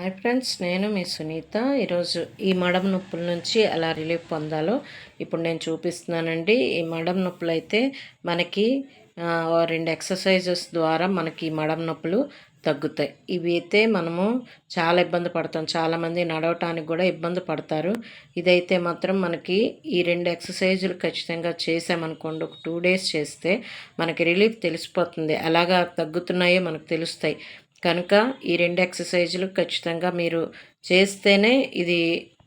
Hi friends, నేను మీ సునీత. ఈరోజు ఈ మడం నొప్పుల నుంచి ఎలా రిలీఫ్ పొందాలో ఇప్పుడు నేను చూపిస్తున్నానండి. ఈ మడం నొప్పులు అయితే మనకి 2 ఎక్సర్సైజెస్ ద్వారా మనకి ఈ మడం నొప్పులు తగ్గుతాయి. ఇవి అయితే మనము చాలా ఇబ్బంది పడతాం. చాలామంది నడవటానికి కూడా ఇబ్బంది పడతారు. ఇదైతే మాత్రం మనకి ఈ 2 ఎక్సర్సైజులు ఖచ్చితంగా చేసామనుకోండి, ఒక 2 డేస్ చేస్తే మనకి రిలీఫ్ తెలిసిపోతుంది. ఎలాగా తగ్గుతున్నాయో మనకు తెలుస్తాయి. కనుక ఈ 2 ఎక్సర్సైజులు ఖచ్చితంగా మీరు చేస్తేనే ఇది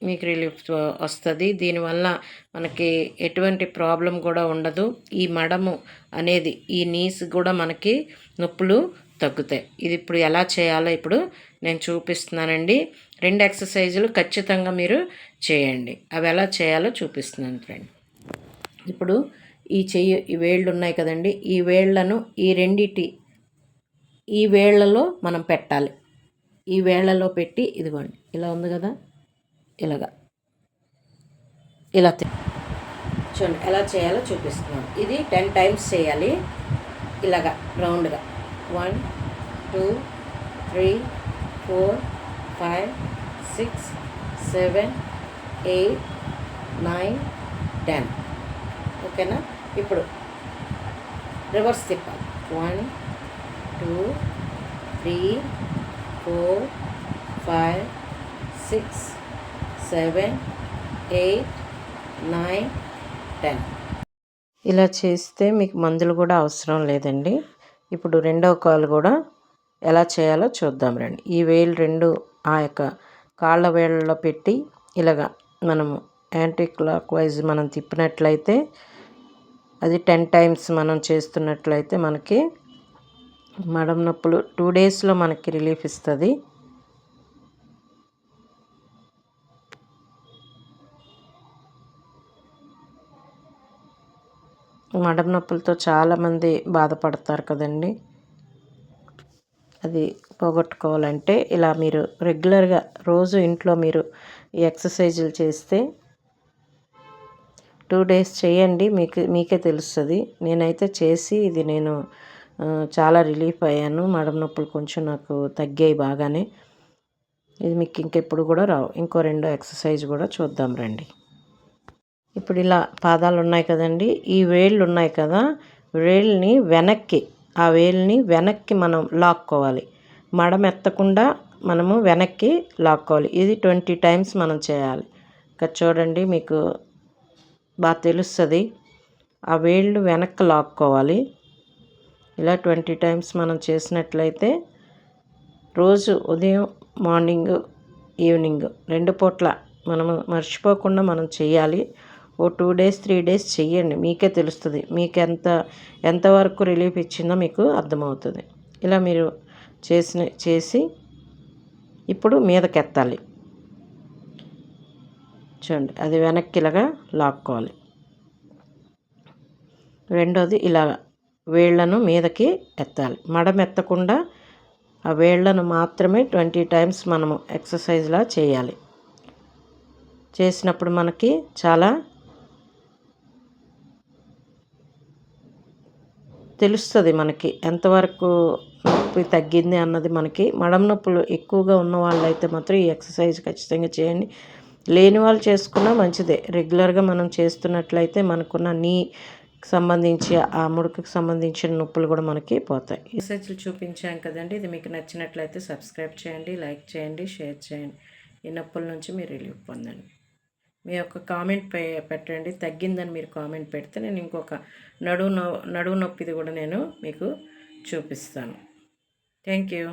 మీకు రిలీఫ్ వస్తుంది. దీనివల్ల మనకి ఎటువంటి ప్రాబ్లం కూడా ఉండదు. ఈ మడము అనేది ఈ నీస్ కూడా మనకి నొప్పులు తగ్గుతాయి. ఇది ఇప్పుడు ఎలా చేయాలో ఇప్పుడు నేను చూపిస్తున్నానండి. 2 ఎక్సర్సైజులు ఖచ్చితంగా మీరు చేయండి. అవి ఎలా చేయాలో చూపిస్తున్నాను ఫ్రెండ్. ఇప్పుడు ఈ వేళ్ళు ఉన్నాయి కదండి, ఈ వేళ్లను ఈ వేళ్లలో మనం పెట్టాలి. ఈ వేళ్లలో పెట్టి ఇదిగోండి ఇలా ఉంది కదా, ఇలా చూడండి ఎలా చేయాలో చూపిస్తున్నాను. ఇది 10 టైమ్స్ చేయాలి. ఇలాగా రౌండ్గా 1 2 3 4 5 6 7 8 9 10. ఓకేనా? ఇప్పుడు రివర్స్ తిప్పాలి. 1 2 3 4 5 6 7 8 9 10. ఇలా చేస్తే మీకు మందులు కూడా అవసరం లేదండి. ఇప్పుడు రెండవ కాలు కూడా ఎలా చేయాలో చూద్దాం రండి. ఈ వేలు 2 ఆ యొక్క కాళ్ళ వేళ్ళలో పెట్టి ఇలాగా మనము యాంటీ క్లాక్ వైజ్ మనం తిప్పినట్లయితే, అది 10 టైమ్స్ మనం చేస్తున్నట్లయితే మనకి మడం నొప్పులు 2 డేస్లో మనకి రిలీఫ్ ఇస్తుంది. మడం నొప్పులతో చాలామంది బాధపడతారు కదండి. అది పోగొట్టుకోవాలంటే ఇలా మీరు రెగ్యులర్గా రోజు ఇంట్లో మీరు ఈ ఎక్సర్సైజులు చేస్తే 2 డేస్ చేయండి, మీకే తెలుస్తుంది. నేనైతే చేసి ఇది నేను చాలా రిలీఫ్ అయ్యాను. మడం నొప్పులు కొంచెం నాకు తగ్గాయి బాగానే. ఇది మీకు ఇంకెప్పుడు కూడా రావు. ఇంకో 2 ఎక్సర్సైజ్ కూడా చూద్దాం రండి. ఇప్పుడు ఇలా పాదాలు ఉన్నాయి కదండి, ఈ వేళ్ళు ఉన్నాయి కదా, ఆ వేళ్ళని వెనక్కి మనం లాక్కోవాలి. మడం ఎత్తకుండా మనము వెనక్కి లాక్కోవాలి. ఇది 20 టైమ్స్ మనం చేయాలి. ఇక్కడ చూడండి మీకు బాగా తెలుస్తుంది. ఆ వేళ్ళు వెనక్కి లాక్కోవాలి. ఇలా 20 టైమ్స్ మనం చేసినట్లయితే రోజు ఉదయం, మార్నింగ్, ఈవినింగ్ 2 పూట్ల మనము మర్చిపోకుండా మనం చేయాలి. ఓ 2 డేస్ 3 డేస్ చెయ్యండి, మీకే తెలుస్తుంది. మీకు ఎంతవరకు రిలీఫ్ ఇచ్చిందో మీకు అర్థమవుతుంది. ఇలా మీరు చేసి ఇప్పుడు మీదకెత్తాలి. చూడండి, అది వెనక్కి ఇలాగా లాక్కోవాలి. రెండోది ఇలా వేళ్లను మీదకి ఎత్తాలి. మడం ఎత్తకుండా ఆ వేళ్లను మాత్రమే 20 టైమ్స్ మనము ఎక్సర్సైజ్లా చేయాలి. చేసినప్పుడు మనకి చాలా తెలుస్తుంది. మనకి ఎంతవరకు నొప్పి తగ్గింది అన్నది మనకి. మడం నొప్పులు ఎక్కువగా ఉన్న వాళ్ళైతే మాత్రం ఈ ఎక్సర్సైజ్ ఖచ్చితంగా చేయండి. లేని వాళ్ళు చేసుకున్నా మంచిదే. రెగ్యులర్గా మనం చేస్తున్నట్లయితే మనకున్న సంబంధించి ఆ ముడుకుకి సంబంధించిన నొప్పులు కూడా మనకి పోతాయి. ఎక్సర్సైజ్లు చూపించాం కదండి. ఇది మీకు నచ్చినట్లయితే సబ్స్క్రైబ్ చేయండి, లైక్ చేయండి, షేర్ చేయండి. ఈ నొప్పుల నుంచి మీరు రిలీఫ్ పొందండి. మీ యొక్క కామెంట్ పెట్టండి. తగ్గిందని మీరు కామెంట్ పెడితే నేను ఇంకొక నడువు నొప్పిది కూడా నేను మీకు చూపిస్తాను. Thank you.